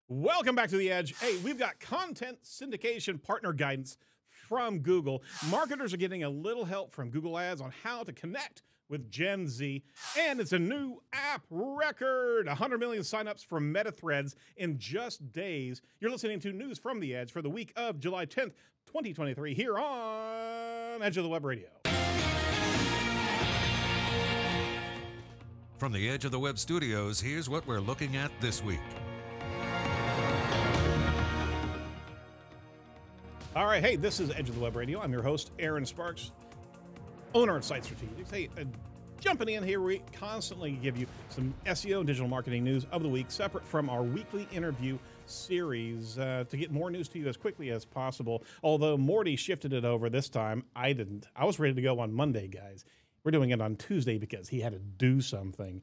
Welcome back to The Edge. Hey, we've got content syndication partner guidance from Google. Marketers are getting a little help from Google Ads on how to connect with Gen Z. And it's a new app record. 100 million signups for Meta Threads in just days. You're listening to news from The Edge for the week of July 10th, 2023 here on Edge of the Web Radio. From the Edge of the Web studios, here's what we're looking at this week. All right, hey, this is Edge of the Web Radio. I'm your host, Aaron Sparks, owner of Site Strategics. Hey, jumping in here, we constantly give you some SEO and digital marketing news of the week, separate from our weekly interview series to get more news to you as quickly as possible. Although Morty shifted it over this time, I didn't. I was ready to go on Monday, guys. We're doing it on Tuesday because he had to do something.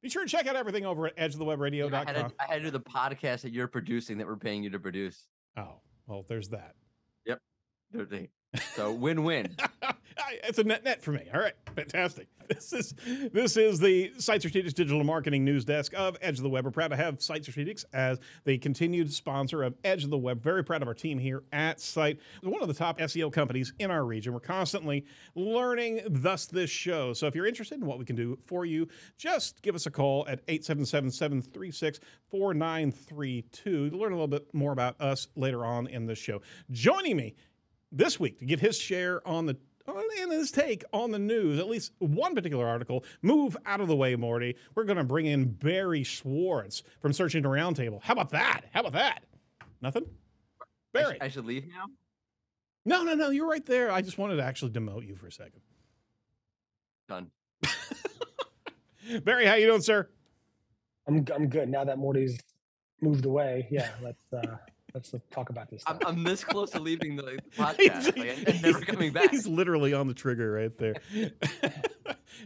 Be sure to check out everything over at edgeofthewebradio.com. I had to do the podcast that you're producing that we're paying you to produce. Oh, well, there's that. Yep. So win-win. It's a net for me. All right, fantastic. This is the Site Strategics Digital Marketing News Desk of Edge of the Web. We're proud to have Site Strategics as the continued sponsor of Edge of the Web. Very proud of our team here at Site. One of the top SEO companies in our region. We're constantly learning, thus this show. So if you're interested in what we can do for you, just give us a call at 877-736-4932 to learn a little bit more about us later on in the show. Joining me this week to get his share on the and his take on the news, at least one particular article. Move out of the way, Morty. We're going to bring in Barry Schwartz from Search Engine Roundtable. How about that? Nothing? Barry. I should leave now? No. You're right there. I just wanted to actually demote you for a second. Done. Barry, how you doing, sir? I'm good. Now that Morty's moved away, yeah, let's talk about this stuff. I'm this close to leaving the podcast and never coming back. He's literally on the trigger right there.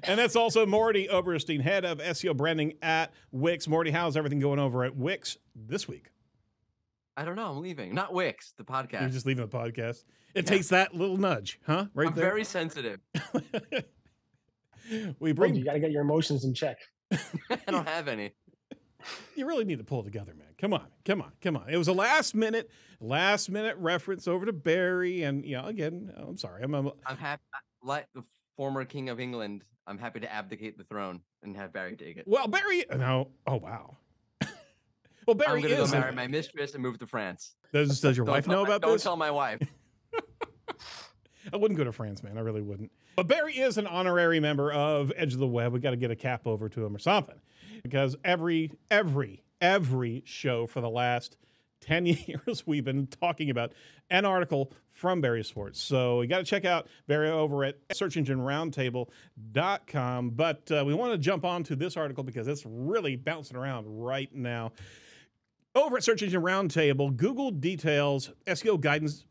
And that's also Morty Oberstein, head of SEO branding at Wix. Morty, how's everything going over at Wix this week? I don't know. I'm leaving. Not Wix, the podcast. You're just leaving the podcast? It takes that little nudge, huh? Right I'm there. very sensitive. You got to get your emotions in check. I don't have any. You really need to pull it together, man. Come on. It was a last minute reference over to Barry, and again, I'm sorry. I'm happy. Like the former king of England, I'm happy to abdicate the throne and have Barry take it. Well, Barry, no. Oh wow. Well, Barry I'm gonna go marry my mistress and move to France. Does your wife know about this? Don't tell my wife. I wouldn't go to France, man. I really wouldn't. But Barry is an honorary member of Edge of the Web. We got to get a cap over to him or something, because every show for the last 10 years we've been talking about an article from Barry Schwartz. So we got to check out Barry over at searchengineroundtable.com. But we want to jump on to this article because it's really bouncing around right now. Over at Search Engine Roundtable, Google details SEO guidance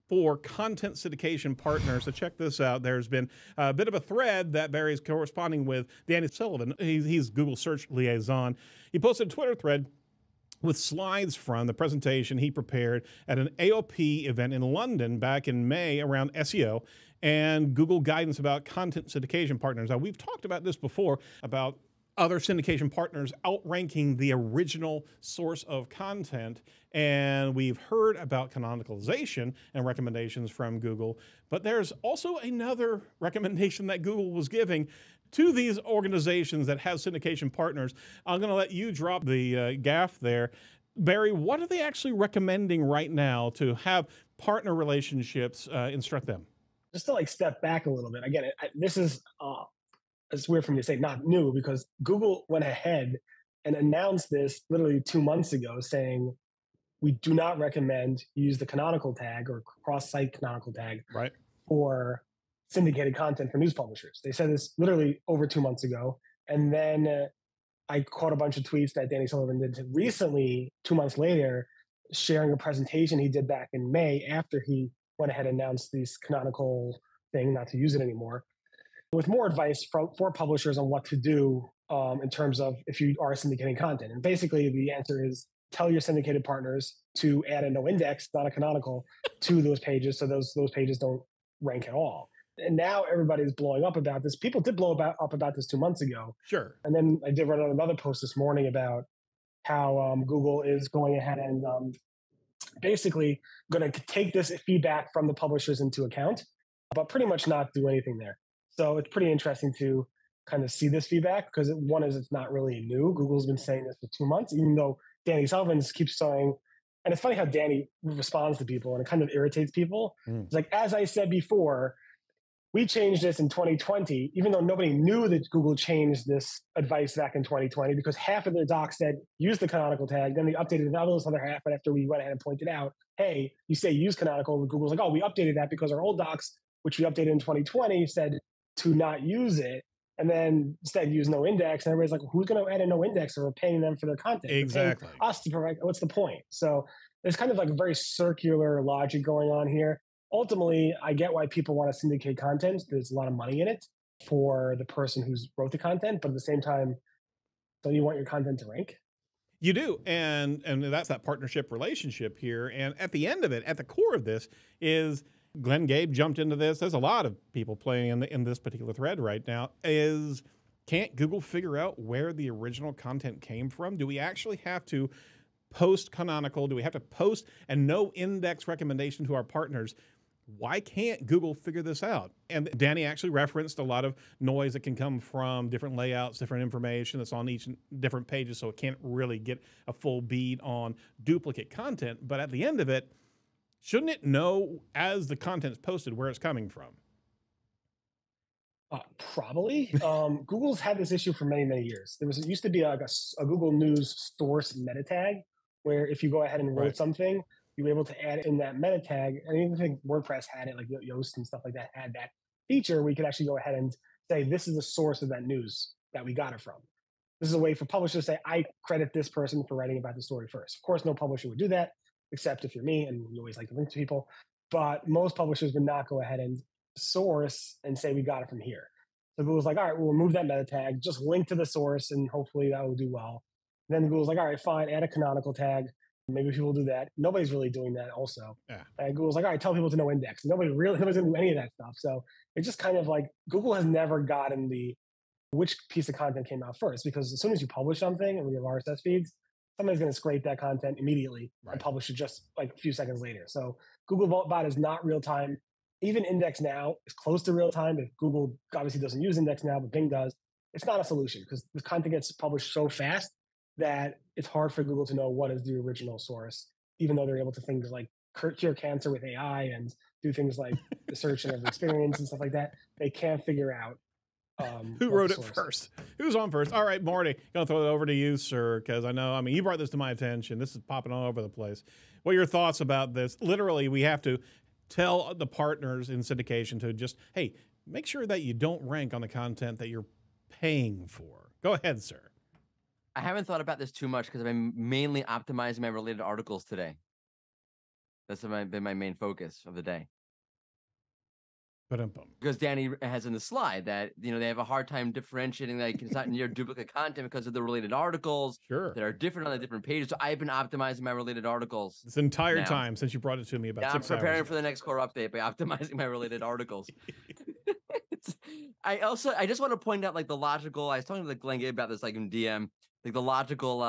for content syndication partners. So check this out. There's been a bit of a thread that Barry is corresponding with Danny Sullivan. He's Google Search Liaison. He posted a Twitter thread with slides from the presentation he prepared at an AOP event in London back in May around SEO and Google guidance about content syndication partners. Now, we've talked about this before, about other syndication partners outranking the original source of content. And we've heard about canonicalization and recommendations from Google. But there's also another recommendation that Google was giving to these organizations that have syndication partners. I'm going to let you drop the gaff there. Barry, what are they actually recommending right now to have partner relationships instruct them? Just to step back a little bit. Again, this is... it's weird for me to say not new, because Google went ahead and announced this literally 2 months ago, saying we do not recommend you use the canonical tag or cross-site canonical tag for syndicated content for news publishers. They said this literally over 2 months ago. And then I caught a bunch of tweets that Danny Sullivan did recently, 2 months later, sharing a presentation he did back in May after he went ahead and announced this canonical thing, not to use it anymore, with more advice for publishers on what to do in terms of if you are syndicating content. And basically the answer is tell your syndicated partners to add a no index, not a canonical, to those pages so those pages don't rank at all. And now everybody's blowing up about this. People did blow up about this 2 months ago. Sure. And then I did run another post this morning about how Google is going ahead and basically going to take this feedback from the publishers into account, but pretty much not do anything there. So it's pretty interesting to kind of see this feedback because one is it's not really new. Google's been saying this for 2 months, even though Danny Sullivan keeps saying, and it's funny how Danny responds to people and it kind of irritates people. It's like, as I said before, we changed this in 2020, even though nobody knew that Google changed this advice back in 2020, because half of their docs said use the canonical tag. Then they updated the other half. But after we went ahead and pointed out, hey, you say use canonical, Google's like, oh, we updated that because our old docs, which we updated in 2020, said to not use it. And then instead use no index. And everybody's like, well, who's going to add a no index, or we're paying them for their content? Exactly. Us to provide, what's the point? So there's kind of like a very circular logic going on here. Ultimately, I get why people want to syndicate content. There's a lot of money in it for the person who's wrote the content, but at the same time, don't you want your content to rank? You do, and that's that partnership relationship here. And at the end of it, at the core of this is Glenn Gabe jumped into this. There's a lot of people playing in this particular thread right now. Can't Google figure out where the original content came from? Do we actually have to post canonical? Do we have to post a no index recommendation to our partners? Why can't Google figure this out? And Danny actually referenced a lot of noise that can come from different layouts, different information that's on each different pages, so it can't really get a full bead on duplicate content. But at the end of it, shouldn't it know as the content's posted where it's coming from? Probably. Google's had this issue for many, many years. It used to be like a Google News source meta tag, where if you go ahead and wrote something, you were able to add in that meta tag. And I even think WordPress had it, like Yoast and stuff like that had that feature where you could actually go ahead and say, this is the source of that news that we got it from. This is a way for publishers to say, I credit this person for writing about the story first. Of course, no publisher would do that, except if you're me, and you always like to link to people. But most publishers would not go ahead and source and say, we got it from here. So Google's like, all right, we'll remove that meta tag, just link to the source, and hopefully that will do well. And then Google's like, all right, fine, add a canonical tag. Maybe people will do that. Nobody's really doing that also. Yeah. And Google's like, all right, tell people to no index. Nobody's going to do any of that stuff. So it's just kind of like Google has never gotten which piece of content came out first, because as soon as you publish something and we have RSS feeds, somebody's going to scrape that content immediately and publish it just like a few seconds later. So Google Bot is not real time. Even Index Now is close to real time. If Google obviously doesn't use Index Now, but Bing does, it's not a solution because the content gets published so fast that it's hard for Google to know what is the original source, even though they're able to things like cure cancer with AI and do things like the search and every experience and stuff like that. They can't figure out who wrote it first. Who's on first? All right, Marty, gonna throw it over to you, sir, because I know, you brought this to my attention. This is popping all over the place. What are your thoughts about this? Literally, we have to tell the partners in syndication to just, hey, make sure that you don't rank on the content that you're paying for. Go ahead, sir. I haven't thought about this too much because I've been mainly optimizing my related articles today. That's been my main focus of the day. Because Danny has in the slide that, they have a hard time differentiating, like it's not near duplicate content because of the related articles that are different on the different pages. So I've been optimizing my related articles this entire time since you brought it to me about 6 hours. I'm preparing for the next core update by optimizing my related articles. I just want to point out like the logical, I was talking to Glenn Gabe about this like in DM, like the logical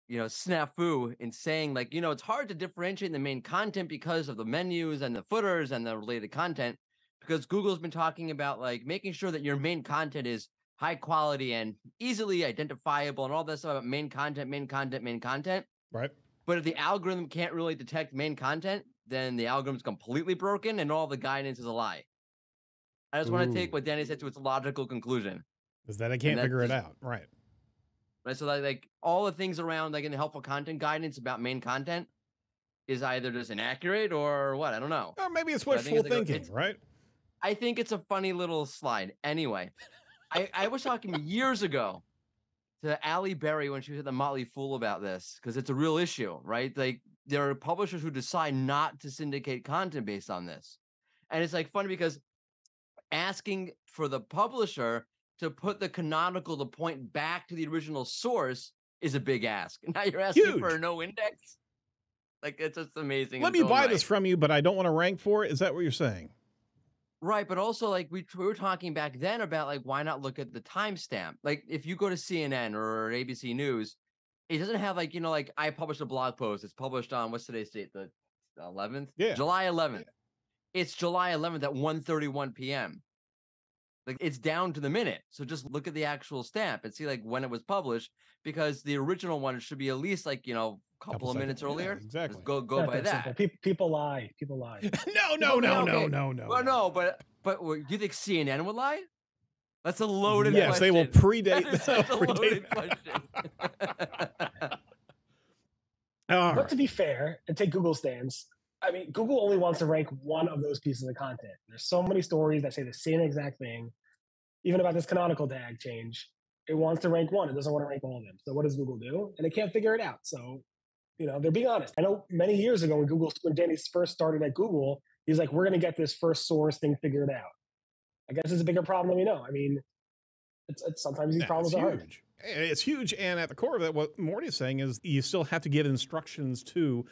snafu in saying like, it's hard to differentiate the main content because of the menus and the footers and the related content, because Google's been talking about like making sure that your main content is high quality and easily identifiable and all that stuff about main content. Right. But if the algorithm can't really detect main content, then the algorithm's completely broken and all the guidance is a lie. I just want to take what Danny said to its logical conclusion. Is that I can't figure it out. Right. Right, so like all the things around like in the helpful content guidance about main content is either just inaccurate or what, I don't know. Or maybe it's wishful thinking, right? I think it's a funny little slide. Anyway, I was talking years ago to Allie Berry when she was at the Motley Fool about this, because it's a real issue, right? Like there are publishers who decide not to syndicate content based on this. And it's like funny because asking for the publisher to put the canonical to point back to the original source is a big ask. Now you're asking for no index? Like, it's just amazing. Let me buy this from you, but I don't want to rank for it. Is that what you're saying? Right, but also, like, we were talking back then about, like, why not look at the timestamp? Like, if you go to CNN or ABC News, it doesn't have like, like I published a blog post. It's published on what's today's date? The 11th? Yeah. July 11th. It's July 11th at 1:31 p.m. Like it's down to the minute. So just look at the actual stamp and see like when it was published, because the original one should be at least like, a couple of minutes earlier. Yeah, exactly. Just go by that. People lie. People lie. No. Well, no, but do you think CNN would lie? That's a loaded question. Yes, they will predate. That is such a loaded question. But to be fair, and take Google's stance, I mean, Google only wants to rank one of those pieces of content. There's so many stories that say the same exact thing, even about this canonical tag change. It wants to rank one. It doesn't want to rank all of them. So what does Google do? And they can't figure it out. So, they're being honest. I know many years ago when Danny first started at Google, he's like, we're going to get this first source thing figured out. I guess it's a bigger problem than we know. I mean, it's sometimes these problems are hard. It's huge. And at the core of that, what Morty is saying is you still have to give instructions to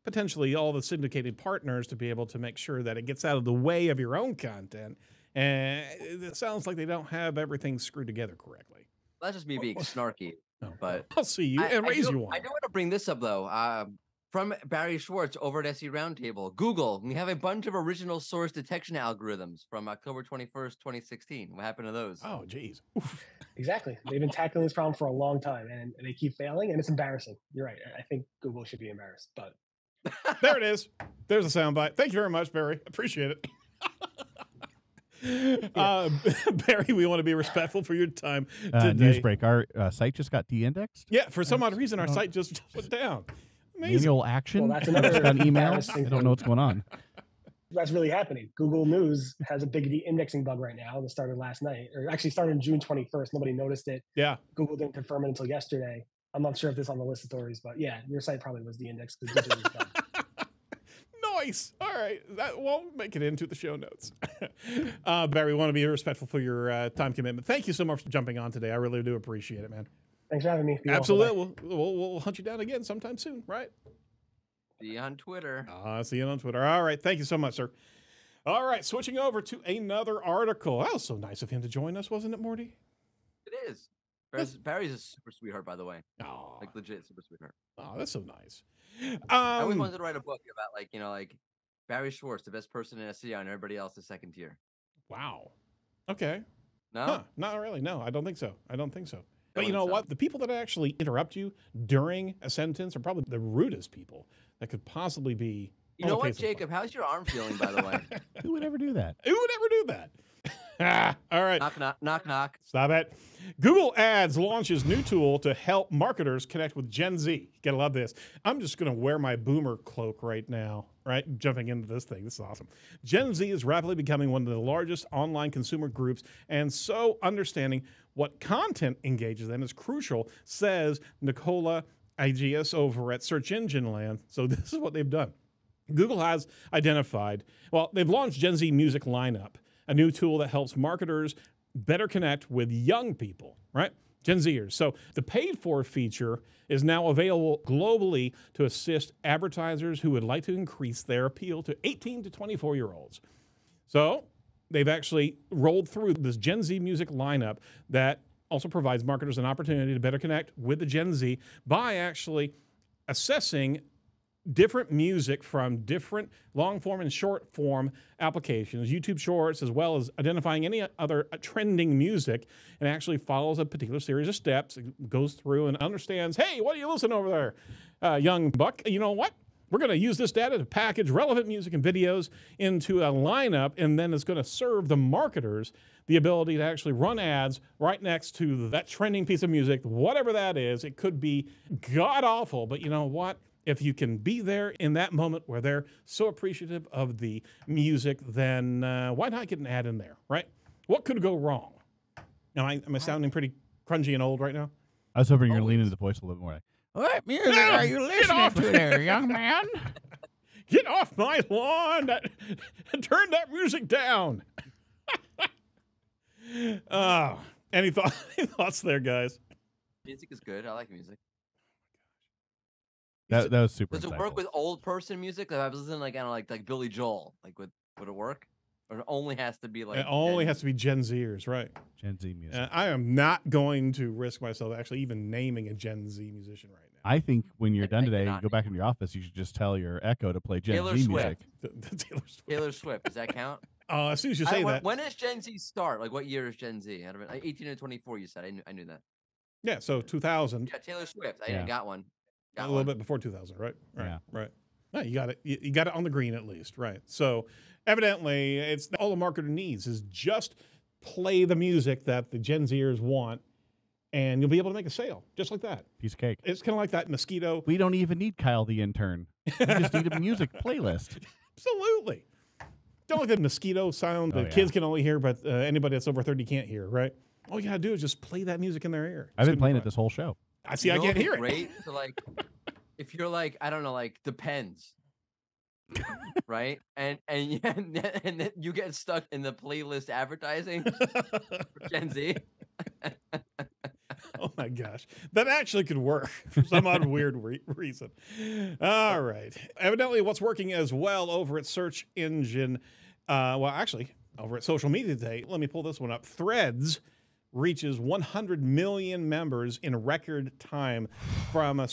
potentially all the syndicated partners to be able to make sure that it gets out of the way of your own content. And it sounds like they don't have everything screwed together correctly. That's just me being snarky. No, but I'll see you and raise you one. I do want to bring this up though. From Barry Schwartz over at SE Roundtable, Google, we have a bunch of original source detection algorithms from October 21st, 2016. What happened to those? Oh, geez. Exactly. They've been tackling this problem for a long time, and they keep failing, and it's embarrassing. You're right. I think Google should be embarrassed, but there it is. There's a soundbite. Thank you very much, Barry. Appreciate it. Barry, we want to be respectful for your time today. Newsbreak. Our site just got de-indexed. Yeah, for some odd reason, our site just went down. Amazing. Manual action. Well, that's another just got emails. I don't know what's going on. That's really happening. Google News has a big de-indexing bug right now that started last night, or actually started on June 21st. Nobody noticed it. Yeah. Google didn't confirm it until yesterday. I'm not sure if this is on the list of stories, but yeah, your site probably was de-indexed because Google was done. Nice. All right. That won't make it into the show notes. Barry, we want to be respectful for your time commitment. Thank you so much for jumping on today. I really do appreciate it, man. Thanks for having me. Absolutely. We'll hunt you down again sometime soon, right? See you on Twitter. See you on Twitter. All right. Thank you so much, sir. All right. Switching over to another article. That was so nice of him to join us, wasn't it, Morty? It is. Barry's a super sweetheart, by the way. Oh, like legit super sweetheart. Oh, that's so nice. I always wanted to write a book about like Barry Schwartz, the best person in SEO, and everybody else is second tier. Wow. Okay. No? Huh, not really. No, I don't think so. But you know what? The people that actually interrupt you during a sentence are probably the rudest people that could possibly be. You know what, Jacob? How's your arm feeling, by the way? Who would ever do that? All right. Knock, knock, knock, knock. Stop it. Google Ads launches new tool to help marketers connect with Gen Z. You gotta love this. I'm just gonna wear my boomer cloak right now, right? Jumping into this thing. This is awesome. Gen Z is rapidly becoming one of the largest online consumer groups, and so understanding what content engages them is crucial, says Nicola Agius over at Search Engine Land. So this is what they've done. Google has identified, they've launched Gen Z Music Lineup, a new tool that helps marketers better connect with young people, right? Gen Zers. So the paid-for feature is now available globally to assist advertisers who would like to increase their appeal to 18 to 24-year-olds. So they've actually rolled through this Gen Z music lineup that also provides marketers an opportunity to better connect with the Gen Z by actually assessing different music from different long-form and short-form applications, YouTube Shorts, as well as identifying any other trending music, and actually follows a particular series of steps. It goes through and understands, hey, what are you listening over there, young buck? You know what? We're going to use this data to package relevant music and videos into a lineup, and then it's going to serve the marketers the ability to actually run ads right next to that trending piece of music, whatever that is. It could be god-awful, but you know what? If you can be there in that moment where they're so appreciative of the music, then why not get an ad in there, right? What could go wrong? Now, am I sounding pretty crunchy and old right now? I was hoping you were going to lean into the voice a little bit more. What music are you listening to there, young man? Get off my lawn! Turn that music down! Any thoughts there, guys? Music is good. I like music. That was super. Does it work with old person music? Like I was listening, like I don't know, like Billy Joel. Like would it work? Or it only has to be like It only has to be Gen Zers, right? Gen Z music. I am not going to risk myself actually even naming a Gen Z musician right now. I think when you're done I today, you cannot go back into your office, you should just tell your Echo to play Gen Taylor Z Swift. music. The Taylor Swift. Taylor Swift. Does that count? As soon as you say that. When does Gen Z start? Like, what year is Gen Z? Out of it, like 18 to 24, you said. I knew that. Yeah, so 2000. Yeah, Taylor Swift. I Yeah. got one. A little bit before 2000, right? Right. Yeah. Right. No, you got it. You got it on the green at least, right? So evidently, it's all a marketer needs is just play the music that the Gen Zers want, and you'll be able to make a sale just like that. Piece of cake. It's kind of like that mosquito. We don't even need Kyle the intern. We just need a music playlist. Absolutely. Don't like the mosquito sound that kids can only hear, but anybody that's over 30 can't hear, right? All you gotta do is just play that music in their ear. I've been playing it this whole show. I see. I can't hear it. Great to like, if you're like, I don't know, like Depends, right? And then you get stuck in the playlist advertising for Gen Z. Oh my gosh, that actually could work for some odd weird reason. All right. Evidently, what's working as well over at search engine, well, actually, over at social media today. Let me pull this one up. Threads reaches 100 million members in record time from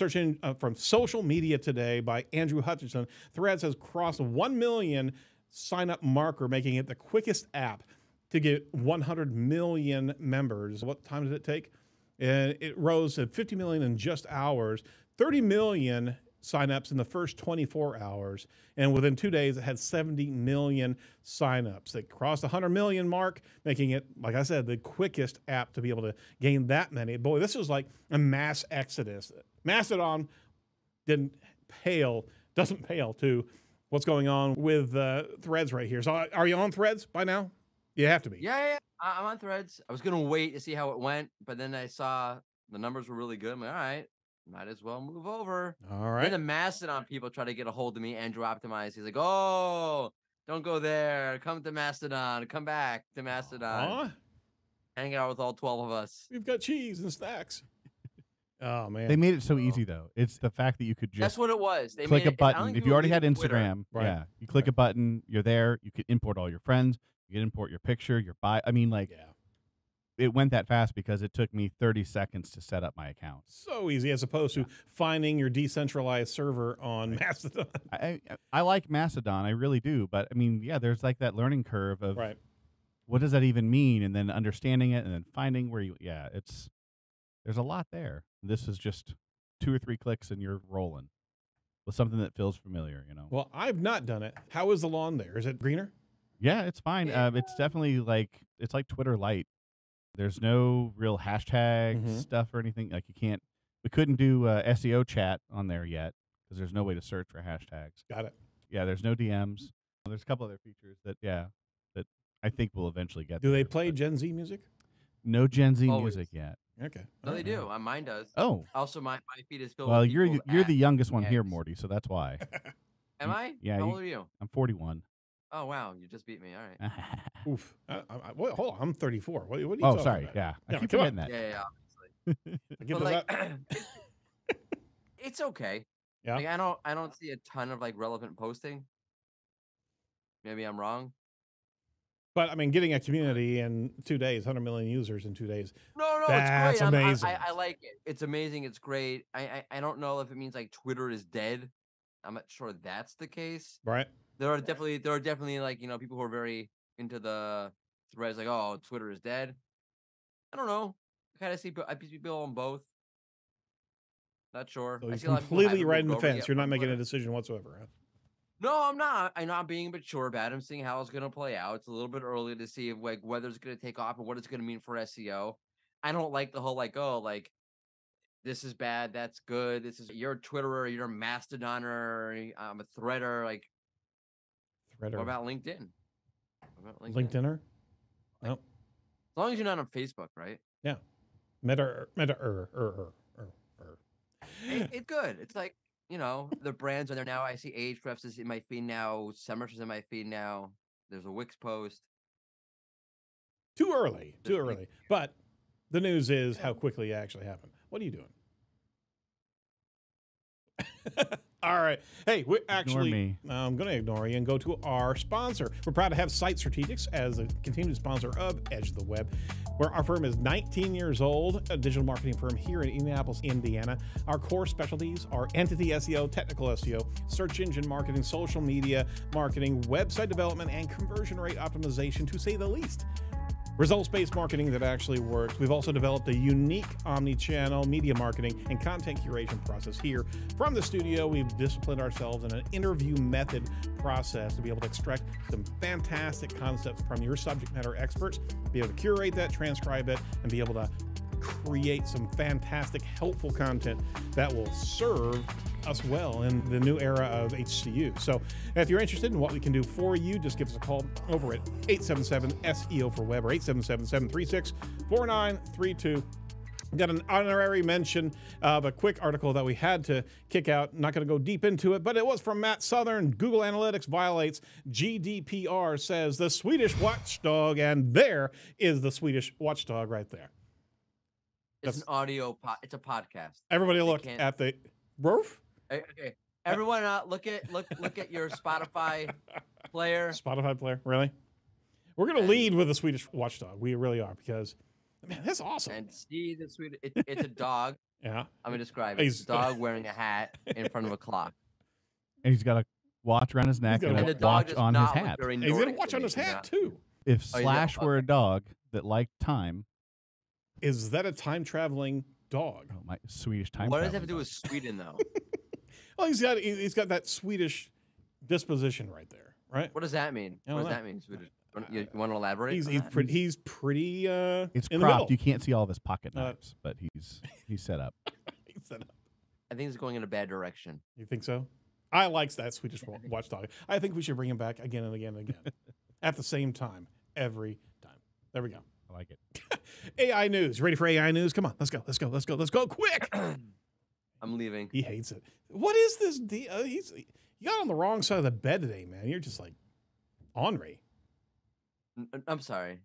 from social media today by Andrew Hutchinson. Threads has crossed 1 million sign-up marker, making it the quickest app to get 100 million members. What time did it take? And it rose to 50 million in just hours, 30 million signups in the first 24 hours. And within 2 days, it had 70 million signups. It crossed the 100 million mark, making it, like I said, the quickest app to be able to gain that many. Boy, this was like a mass exodus. Mastodon doesn't pale to what's going on with Threads right here. So are you on Threads by now? You have to be. Yeah. I'm on Threads. I was gonna wait to see how it went, but then I saw the numbers were really good. I'm like, all right, might as well move over. All right. Then the Mastodon people try to get a hold of me. Andrew Optimized. He's like, oh, don't go there. Come to Mastodon. Come back to Mastodon. Hang out with all 12 of us. We've got cheese and snacks. Oh man, They made it so easy though. It's the fact that you could just That's what it was. They click made a button. If you already had Instagram, Right. yeah, you click a button, you're there. You could import all your friends. You could import your picture, your bio. I mean, like, it went that fast because it took me 30 seconds to set up my account. So easy, as opposed to finding your decentralized server on Mastodon. I like Mastodon, I really do. But I mean, yeah, there's like that learning curve of Right. what does that even mean, and then understanding it, and then finding where you. Yeah, there's a lot there. This is just 2 or 3 clicks and you're rolling with something that feels familiar. Well, I've not done it. How is the lawn there? Is it greener? Yeah, it's fine. It's definitely it's like Twitter Lite. There's no real hashtag stuff or anything. Like we couldn't do SEO chat on there yet because there's no way to search for hashtags. Got it. Yeah, there's no DMs. There's a couple other features that I think we'll eventually get. Do they there, play but Gen Z music? No Gen Z Always. music yet. Okay. No, they do. Mine does. Oh, Also, my feed is filled well, with you're people the at youngest one here, X. Morty, so that's why. Am I? Yeah, How you- old are you? I'm 41. Oh, wow. You just beat me. All right. Oof. Wait, hold on. I'm 34. What are you Oh, talking sorry. about? Yeah, I Yeah, keep come on. forgetting that. Yeah, obviously. I get But like, that. it's okay. Yeah. Like, I don't see a ton of like relevant posting. Maybe I'm wrong. But I mean, getting a community in 2 days, 100 million users in 2 days. No, That's it's great. amazing. I like it. It's amazing. It's great. I don't know if it means like Twitter is dead. I'm not sure that's the case. Right. There are definitely like, people who are very into the threads, like, oh, Twitter is dead. I don't know. I kind of see people on both. Not sure. So I you're see a lot of people completely haven't riding the moved over fence. yet You're not from making a Twitter. decision whatsoever. Huh? No, I'm not. I'm not being mature about it. I'm seeing how it's going to play out. It's a little bit early to see if, like, whether it's going to take off and what it's going to mean for SEO. I don't like the whole like, oh, like, this is bad, that's good. This is you're a Twitterer, you're a Mastodoner, I'm a Threader. Like, what about LinkedIn? LinkedIner? No. As long as you're not on Facebook, right? Yeah. Meta. It's good. It's like, the brands are there now. I see Ahrefs is in my feed now. Summers is in my feed now. There's a Wix post. Too early. But the news is how quickly it actually happened. What are you doing? All right. Hey, we Ignore me. I'm going to ignore you and go to our sponsor. We're proud to have Site Strategics as a continued sponsor of Edge of the Web, where our firm is 19 years old, a digital marketing firm here in Indianapolis, Indiana. Our core specialties are entity SEO, technical SEO, search engine marketing, social media marketing, website development, and conversion rate optimization, to say the least. Results-based marketing that actually works. We've also developed a unique omni-channel media marketing and content curation process here. From the studio, we've disciplined ourselves in an interview method process to be able to extract some fantastic concepts from your subject matter experts, be able to curate that, transcribe it, and be able to create some fantastic, helpful content that will serve us well in the new era of HCU. So if you're interested in what we can do for you, just give us a call over at 877-SEO for Web or 877-736-4932. We've got an honorary mention of a quick article that we had to kick out. Not going to go deep into it, but it was from Matt Southern. Google Analytics violates GDPR, says the Swedish Watchdog, and there is the Swedish Watchdog right there. It's an audio it's a podcast. Everybody look at the roof. Okay. Everyone look at your Spotify player. Spotify player, really? We're going to lead with the Swedish Watchdog. We really are, because man, that's awesome. And see the Swedish it's a dog. Yeah. I'm going to describe it. It's a dog wearing a hat in front of a clock. And he's got a watch around his neck and a watch on his hat. He's got a watch on his hat too. If Slash were a dog that liked time, is that a time traveling dog? Oh, my Swedish time. What does that have to do with Sweden, though? Well, he's got that Swedish disposition right there, right? What does that mean? What does that mean, Swedish? You want to elaborate? He's pretty. It's in cropped. You can't see all of his pocket knives, but he's set up. He's set up. I think he's going in a bad direction. You think so? I like that Swedish Watchdog. I think we should bring him back again and again and again, at the same time, every time. There we go. I like it. AI news. Ready for AI news? Come on, let's go quick. I'm leaving. He hates it. What is this deal? You got on the wrong side of the bed today, man. You're just like ornery. I'm sorry.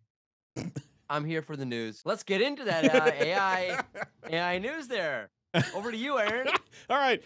I'm here for the news. Let's get into that AI news there. Over to you, Aaron. All right.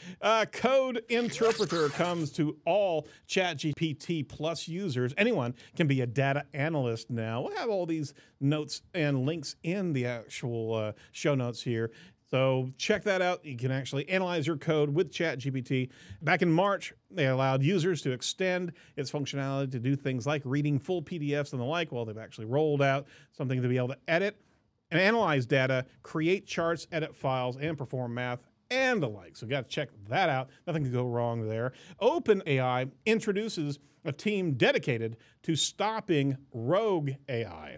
Code interpreter comes to all ChatGPT Plus users. Anyone can be a data analyst now. We'll have all these notes and links in the actual show notes here. So check that out. You can actually analyze your code with ChatGPT. Back in March, they allowed users to extend its functionality to do things like reading full PDFs and the like. Well, they've actually rolled out something to be able to edit and analyze data, create charts, edit files, and perform math and the like. So you got to check that out. Nothing could go wrong there. OpenAI introduces a team dedicated to stopping rogue AI.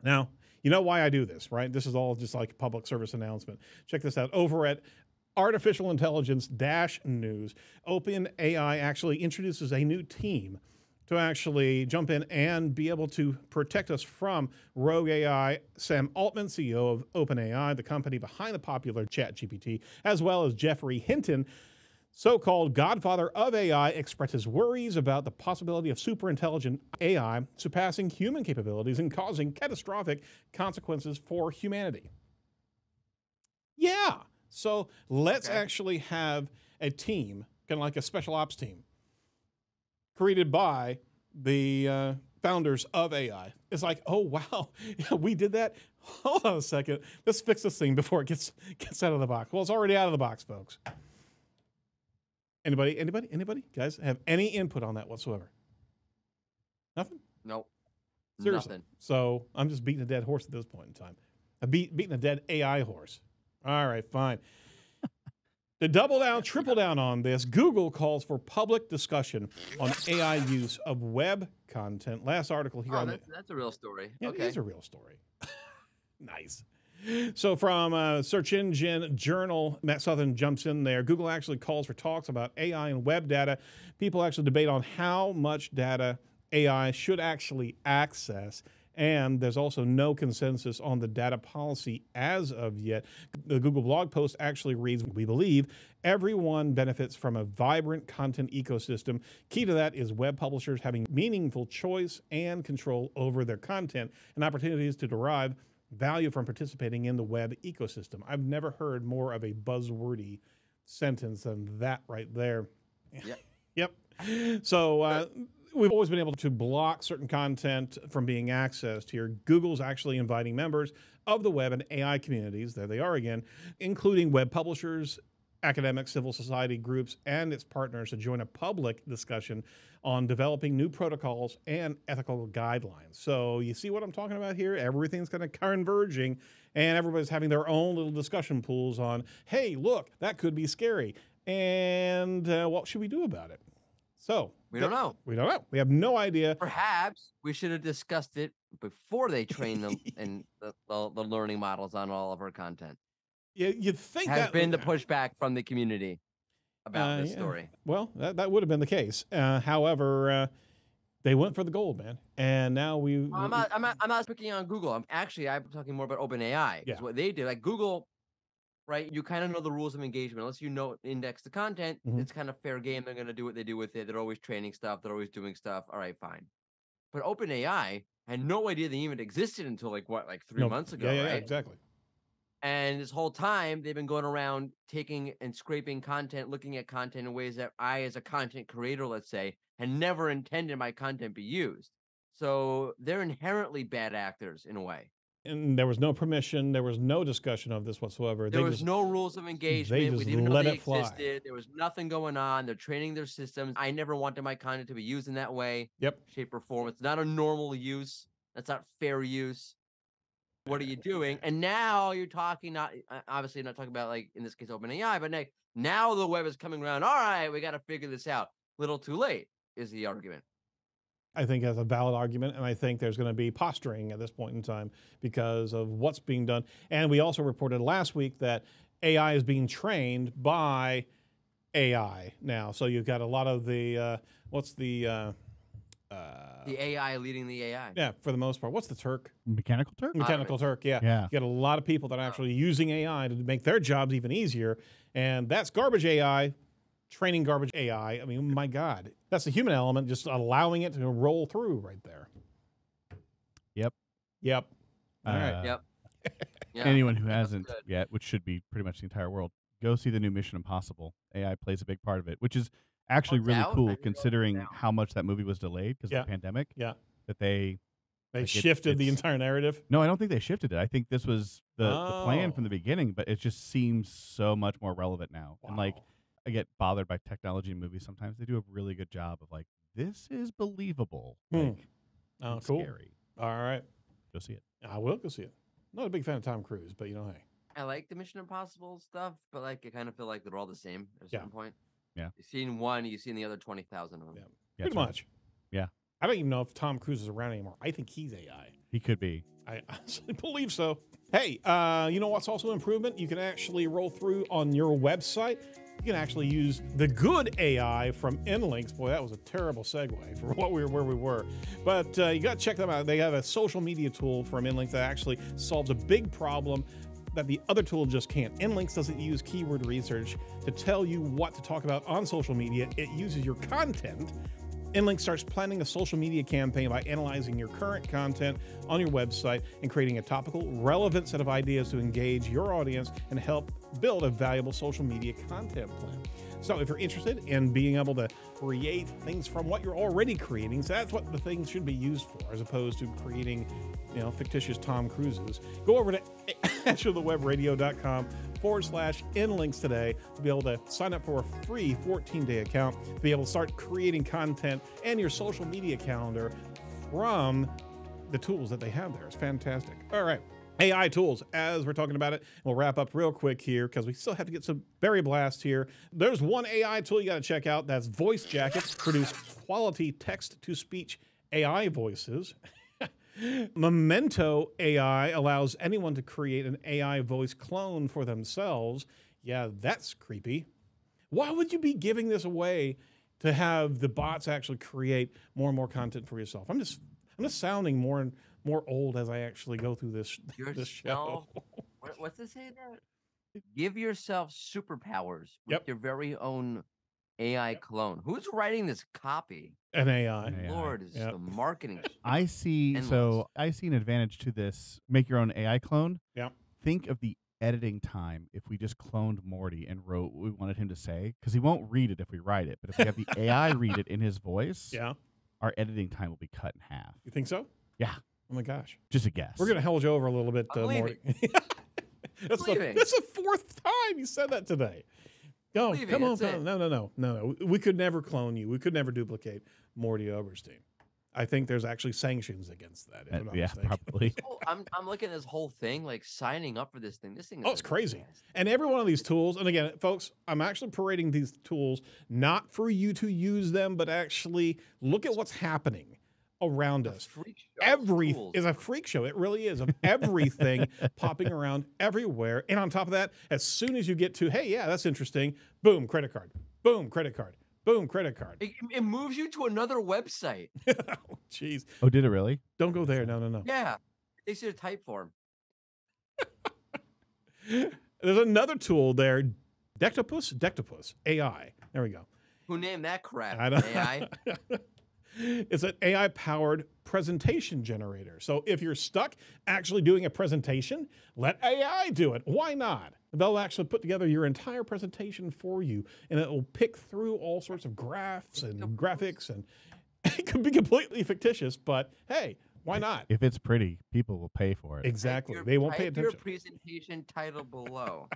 Now, you know why I do this, right? This is all just like a public service announcement. Check this out. Over at Artificial Intelligence News, OpenAI actually introduces a new team to actually jump in and be able to protect us from rogue AI. Sam Altman, CEO of OpenAI, the company behind the popular ChatGPT, as well as Jeffrey Hinton, so-called godfather of AI, expresses worries about the possibility of superintelligent AI surpassing human capabilities and causing catastrophic consequences for humanity. Yeah, so let's actually have a team, kind of like a special ops team, created by the founders of AI. It's like, oh, wow, we did that? Hold on a second. Let's fix this thing before it gets out of the box. Well, it's already out of the box, folks. Anybody? Guys, have any input on that whatsoever? Nothing? Nope. Seriously. Nothing. So I'm just beating a dead horse at this point in time. I'm beating a dead AI horse. All right, fine. To double down, triple down on this, Google calls for public discussion on AI use of web content. Last article here on that's a real story. Yeah, okay. It is a real story. Nice. So from Search Engine Journal, Matt Southern jumps in there. Google actually calls for talks about AI and web data. People actually debate on how much data AI should actually access. And there's also no consensus on the data policy as of yet. The Google blog post actually reads, we believe everyone benefits from a vibrant content ecosystem. Key to that is web publishers having meaningful choice and control over their content and opportunities to derive value from participating in the web ecosystem. I've never heard more of a buzzwordy sentence than that right there. Yep. Yep. So we've always been able to block certain content from being accessed here. Google's actually inviting members of the web and AI communities, there they are again, including web publishers, academic civil society groups, and its partners to join a public discussion on developing new protocols and ethical guidelines. So you see what I'm talking about here? Everything's kind of converging, and everybody's having their own little discussion pools on, hey, look, that could be scary, and what should we do about it? So We don't know. We don't know. We have no idea. Perhaps we should have discussed it before they train them and the learning models on all of our content. You'd think Has that been the pushback from the community about this story. Well, that would have been the case. However, they went for the gold, man, and now I'm not picking on Google. I'm talking more about OpenAI. Yeah. What they do, like Google, right? You kind of know the rules of engagement. Unless you know index the content, it's kind of fair game. They're going to do what they do with it. They're always training stuff. They're always doing stuff. All right, fine. But OpenAI had no idea they even existed until like 3 months ago, yeah, right? Yeah, exactly. And this whole time they've been going around taking and scraping content, looking at content in ways that I, as a content creator, let's say, had never intended my content be used. So they're inherently bad actors in a way. And there was no permission. There was no discussion of this whatsoever. There was no rules of engagement. We didn't know they existed. There was nothing going on. They're training their systems. I never wanted my content to be used in that way. Yep. Shape or form. It's not a normal use. That's not fair use. What are you doing? And now you're talking, not obviously not talking about, like, in this case, OpenAI, but now the web is coming around. All right, we got to figure this out. Little too late is the argument. I think that's a valid argument, and I think there's going to be posturing at this point in time because of what's being done. And we also reported last week that AI is being trained by AI now. So you've got a lot of the, the AI leading the AI. Yeah, for the most part. What's the Turk? Mechanical Turk? Mechanical Turk, yeah. You got a lot of people that are actually using AI to make their jobs even easier, and that's garbage AI, training garbage AI. I mean, my God. That's the human element, just allowing it to roll through right there. Yep. All right. Yep. Yeah, anyone who hasn't yet, which should be pretty much the entire world, go see the new Mission Impossible. AI plays a big part of it, which is actually really cool considering how much that movie was delayed because of the pandemic. Yeah. That they shifted the entire narrative. No, I don't think they shifted it. I think this was the plan from the beginning, but it just seems so much more relevant now. Wow. And like, I get bothered by technology in movies sometimes. They do a really good job of like, this is believable. Like, cool. Scary. All right. Go see it. I will go see it. Not a big fan of Tom Cruise, but hey. I like the Mission Impossible stuff, but like I kind of feel like they're all the same at a certain point. Yeah. You've seen one, you've seen the other 20,000 of them. Yeah. Pretty much. Yeah. I don't even know if Tom Cruise is around anymore. I think he's AI. He could be. I honestly believe so. Hey, you know what's also an improvement? You can actually roll through on your website. You can actually use the good AI from Inlinks. Boy, that was a terrible segue for where we were. But you got to check them out. They have a social media tool from Inlinks that actually solves a big problem that the other tool just can't. Inlinks doesn't use keyword research to tell you what to talk about on social media. It uses your content. Inlinks starts planning a social media campaign by analyzing your current content on your website and creating a topical, relevant set of ideas to engage your audience and help build a valuable social media content plan. So if you're interested in being able to create things from what you're already creating, so that's what the things should be used for, as opposed to creating, fictitious Tom Cruises. Go over to AsherTheWebRadio.com/Inlinks today to be able to sign up for a free 14-day account, to be able to start creating content and your social media calendar from the tools that they have there. It's fantastic. All right. AI tools, as we're talking about it, we'll wrap up real quick here because we still have to get some berry blast here. There's one AI tool you got to check out. That's Voice Jackets, produce quality text-to-speech AI voices. Memento AI allows anyone to create an AI voice clone for themselves. Yeah, that's creepy. Why would you be giving this away to have the bots actually create more and more content for yourself? I'm just sounding more and more old as I actually go through this show. What's it say there? Give yourself superpowers with your very own AI clone. Who's writing this copy? An AI. Lord, is the marketing. I see. So I see an advantage to this. Make your own AI clone. Yeah. Think of the editing time if we just cloned Morty and wrote what we wanted him to say? Because he won't read it if we write it. But if we have the AI read it in his voice, Yeah. our editing time will be cut in half. You think so? Yeah. Oh my gosh. Just a guess. We're going to hold you over a little bit, I'm Morty. That's leaving. that's the fourth time you said that today. No, Leaving, come on. that's it. No. We could never clone you. We could never duplicate Morty Oberstein. I think there's actually sanctions against that. If I'm not yeah, mistaken. probably. Oh, I'm looking at this whole thing, like signing up for this thing. This thing is Oh, it's like crazy. nasty. And every one of these tools, and again, folks, I'm actually parading these tools not for you to use them, but actually look at what's happening around A us. freak show of tools. Is a freak show. It really is, of everything popping around everywhere. And on top of that, as soon as you get to, hey, yeah, that's interesting, boom, credit card. Boom, credit card. Boom, credit card. It moves you to another website. Oh, jeez. Oh, did it really? Don't go there. No. Yeah. They should have type form. There's another tool there, Dectopus AI. There we go. Who named that crap? I don't. AI? It's an AI-powered presentation generator. So if you're stuck actually doing a presentation, let AI do it. Why not? They'll actually put together your entire presentation for you, and it will pick through all sorts of graphs and graphics, and it could be completely fictitious, but hey, why not? If it's pretty, people will pay for it. Exactly. They won't pay Type attention. your presentation title below.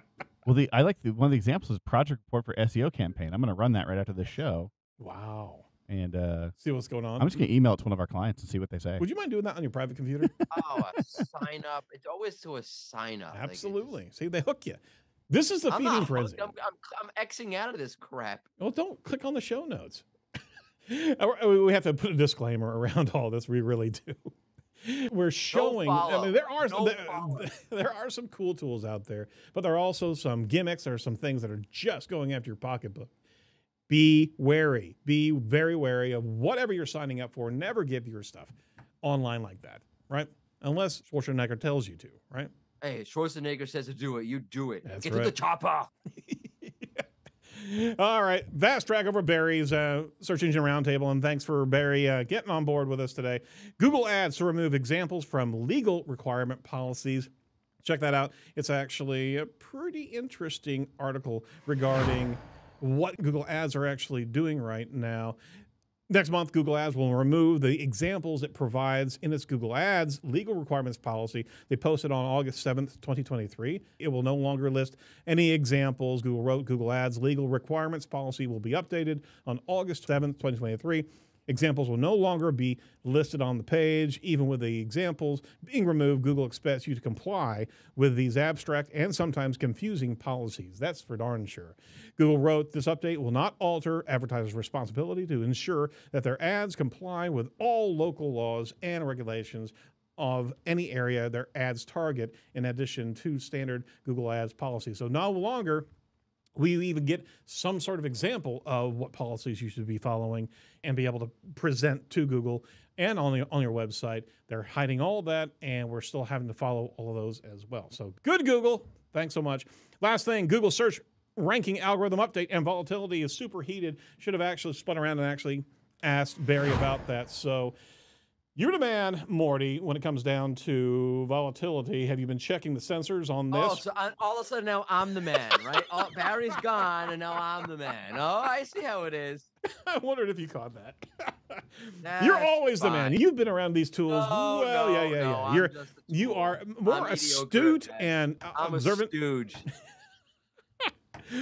Well, I like one of the examples is project report for SEO campaign. I'm going to run that right after this show, Wow. and See what's going on? I'm just going to email it to one of our clients and see what they say. Would you mind doing that on your private computer? Oh, a sign up. It's always to a sign up. Like, it just- Absolutely. See, they hook you. This is the I'm feeding not frenzy. hooked. I'm Xing out of this crap. Well, don't click on the show notes. We have to put a disclaimer around all this. We really do. We're showing. I mean, there are some cool tools out there, but there are also some gimmicks. There are some things that are just going after your pocketbook. Be wary. Be very wary of whatever you're signing up for. Never give your stuff online like that, right? Unless Schwarzenegger tells you to, right? Hey, Schwarzenegger says to do it. You do it. That's Get to the right. chopper. All right. Vast track over Barry's Search Engine Roundtable, and thanks for Barry getting on board with us today. Google Ads to remove examples from legal requirement policies. Check that out. It's actually a pretty interesting article regarding what Google Ads are actually doing right now. Next month, Google Ads will remove the examples it provides in its Google Ads legal requirements policy. They posted on August 7th, 2023. It will no longer list any examples. Google wrote Google Ads legal requirements policy will be updated on August 7th, 2023. Examples will no longer be listed on the page. Even with the examples being removed, Google expects you to comply with these abstract and sometimes confusing policies. That's for darn sure. Google wrote, this update will not alter advertisers' responsibility to ensure that their ads comply with all local laws and regulations of any area their ads target, in addition to standard Google Ads policy. So no longer we even get some sort of example of what policies you should be following and be able to present to Google and on your website. They're hiding all of that, and we're still having to follow all of those as well. So good, Google. Thanks so much. Last thing, Google search ranking algorithm update and volatility is superheated. Should have actually spun around and actually asked Barry about that. So you're the man, Morty, when it comes down to volatility. Have you been checking the sensors on this? Oh, so all of a sudden now I'm the man, right? Oh, Barry's gone, and now I'm the man. Oh, I see how it is. I wondered if you caught that. That's You're always the man. fine. You've been around these tools. No, well, no, yeah. no, I'm You're just a you tool. are more I'm mediocre astute at that. and I'm observant. a stooge.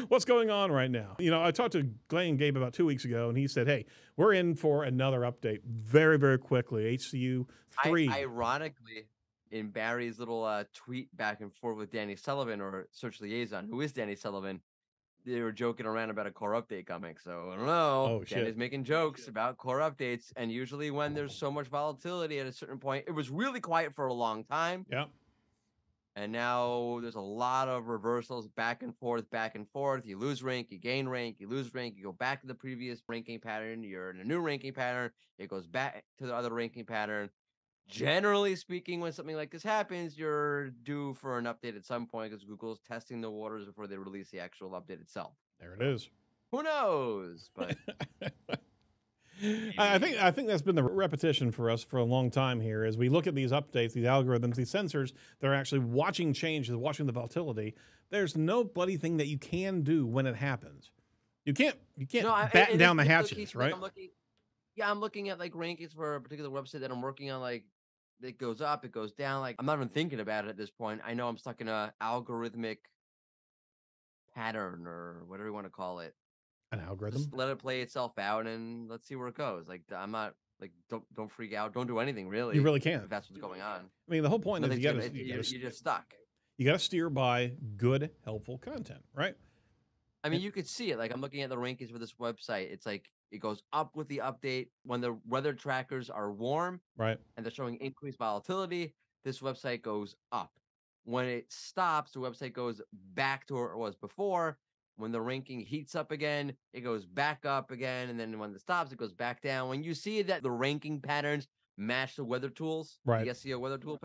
What's going on right now? You know, I talked to Glenn and Gabe about 2 weeks ago, and he said, "Hey, we're in for another update very, very quickly. HCU 3." Ironically, in Barry's little tweet back and forth with Danny Sullivan, or Search Liaison, who is Danny Sullivan, they were joking around about a core update coming. So I don't know. Oh, shit. Danny's making jokes about core updates, and usually when there's so much volatility at a certain point, it was really quiet for a long time. Yeah. And now there's a lot of reversals back and forth, back and forth. You lose rank, you gain rank, you lose rank, you go back to the previous ranking pattern, you're in a new ranking pattern, it goes back to the other ranking pattern. Generally speaking, when something like this happens, you're due for an update at some point because Google's testing the waters before they release the actual update itself. There it is. Who knows? But I think that's been the repetition for us for a long time here. As we look at these updates, these algorithms, these sensors, they're actually watching changes, watching the volatility. There's no bloody thing that you can do when it happens. You can't batten down the hatches, right? I'm looking at like rankings for a particular website that I'm working on. Like, it goes up, it goes down. Like, I'm not even thinking about it at this point. I know I'm stuck in a algorithmic pattern or whatever you want to call it. An algorithm. Just let it play itself out and let's see where it goes. Like, I'm not like don't freak out. Don't do anything really. You really can't. If that's what's going on. I mean, the whole point is you're just stuck. You got to steer by good, helpful content, right? I mean, you could see it. Like, I'm looking at the rankings for this website. It's like it goes up with the update when the weather trackers are warm, right? And they're showing increased volatility. This website goes up. When it stops, the website goes back to where it was before. When the ranking heats up again, it goes back up again. And then when it stops, it goes back down. When you see that the ranking patterns match the weather tools, right? The SEO weather tool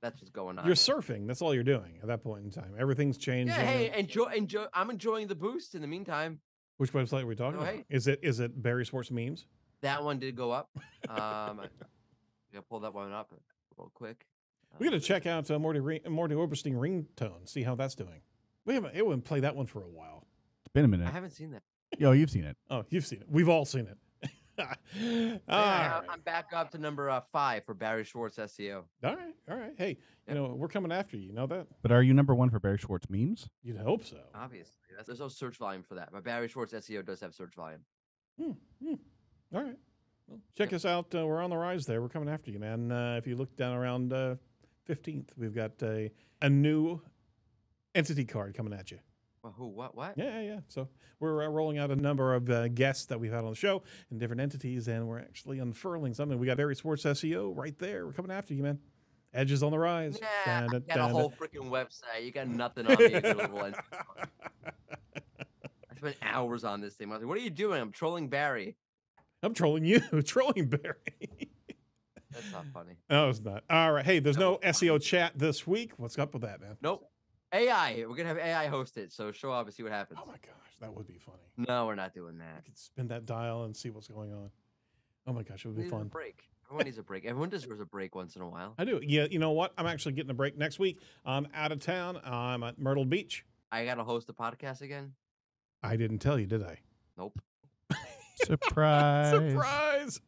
that's what's going on. You're surfing. That's all you're doing at that point in time. Everything's changing. Yeah, hey, enjoy. I'm enjoying the boost in the meantime. Which website are we talking about? Is it Barry Sports Memes? That one did go up. I gotta pull that one up real quick. We got to check out Morty Oberstein ringtone. See how that's doing. We haven't played that one for a while. It's been a minute. I haven't seen that. Yo, you've seen it. Oh, you've seen it. We've all seen it. I'm back up to number 5 for Barry Schwartz SEO. All right. Hey, you know, we're coming after you. You know that? But are you number 1 for Barry Schwartz memes? You'd hope so. Obviously. There's no search volume for that. But Barry Schwartz SEO does have search volume. All right. Well, check us out. We're on the rise there. We're coming after you, man. If you look down around 15th, we've got a new entity card coming at you. Well, who? What? Yeah. So we're rolling out a number of guests that we've had on the show in different entities, and we're actually unfurling something. We got Barry Sports SEO right there. We're coming after you, man. Edge is on the rise. Yeah, I got a whole freaking website. You got nothing on me. I spent hours on this thing. I was like, what are you doing? I'm trolling Barry. I'm trolling you. Trolling Barry. That's not funny. No, it's not. All right. Hey, there's no SEO chat this week. What's up with that, man? Nope. AI. We're going to have AI host it, so show up and see what happens. Oh, my gosh. That would be funny. No, we're not doing that. You could spin that dial and see what's going on. Oh, my gosh. It would be fun. A break. Everyone needs a break. Everyone deserves a break once in a while. I do. Yeah, you know what? I'm actually getting a break next week. I'm out of town. I'm at Myrtle Beach. I got to host a podcast again? I didn't tell you, did I? Nope. Surprise. Surprise.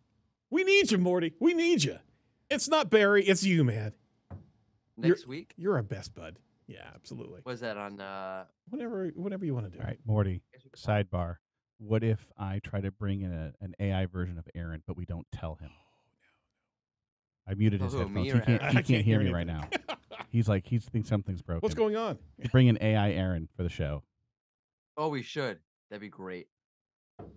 We need you, Morty. We need you. It's not Barry. It's you, man. Next week? You're our best bud. Yeah, absolutely. Was that on? Whenever you want to do. All right, Morty, sidebar. What if I try to bring in an AI version of Aaron, but we don't tell him? I muted his headphones. He can't hear me right now. He thinks something's broken. What's going on? Bring in AI Aaron for the show. Oh, we should. That'd be great.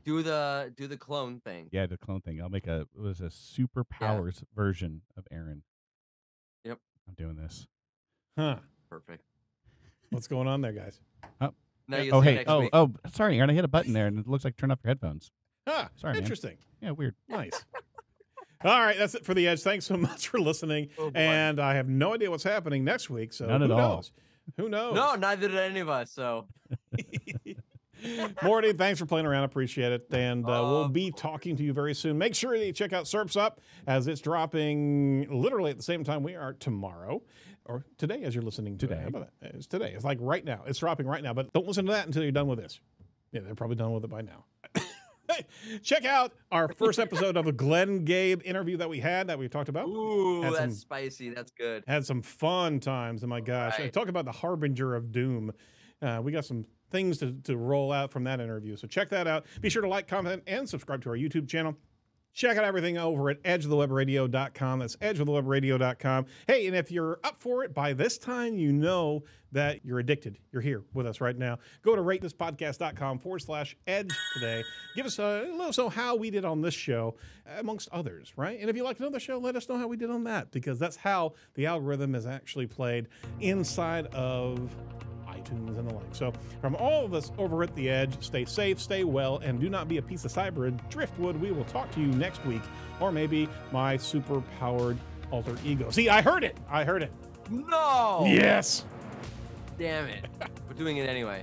Do the clone thing. Yeah, the clone thing. I'll make a superpowers version of Aaron. Yep. I'm doing this. Huh. Perfect. What's going on there, guys? No, hey. Sorry, Aaron. I hit a button there, and it looks like turn off your headphones. Sorry, interesting. Man. Yeah, weird. Nice. All right, that's it for the Edge. Thanks so much for listening. And I have no idea what's happening next week, so None at all. Who knows? No, neither did any of us. So, Morty, thanks for playing around. Appreciate it. And we'll be talking to you very soon. Make sure that you check out Serps Up, as it's dropping literally at the same time we are tomorrow. Or today, as you're listening to it. How about that? It's today. It's like right now. It's dropping right now. But don't listen to that until you're done with this. Yeah, they're probably done with it by now. Check out our first episode of a Glenn Gabe interview that we talked about. Ooh, that's spicy. That's good. Had some fun times. Oh, my gosh. Right. Talk about the harbinger of doom. We got some things to roll out from that interview. So check that out. Be sure to like, comment, and subscribe to our YouTube channel. Check out everything over at edgeofthewebradio.com. That's edgeofthewebradio.com. Hey, and if you're up for it, by this time, you know that you're addicted. You're here with us right now. Go to ratethispodcast.com/edge today. Give us let us know how we did on this show, amongst others, right? And if you like another show, let us know how we did on that, because that's how the algorithm is actually played inside of iTunes and the like. So from all of us over at The Edge, stay safe, stay well, and do not be a piece of cyber driftwood. We will talk to you next week, or maybe my super-powered alter ego. See, I heard it. No. Yes. Damn it. We're doing it anyway.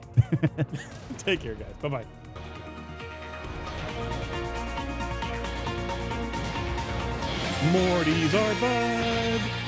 Take care, guys. Bye-bye. Morty's our bud.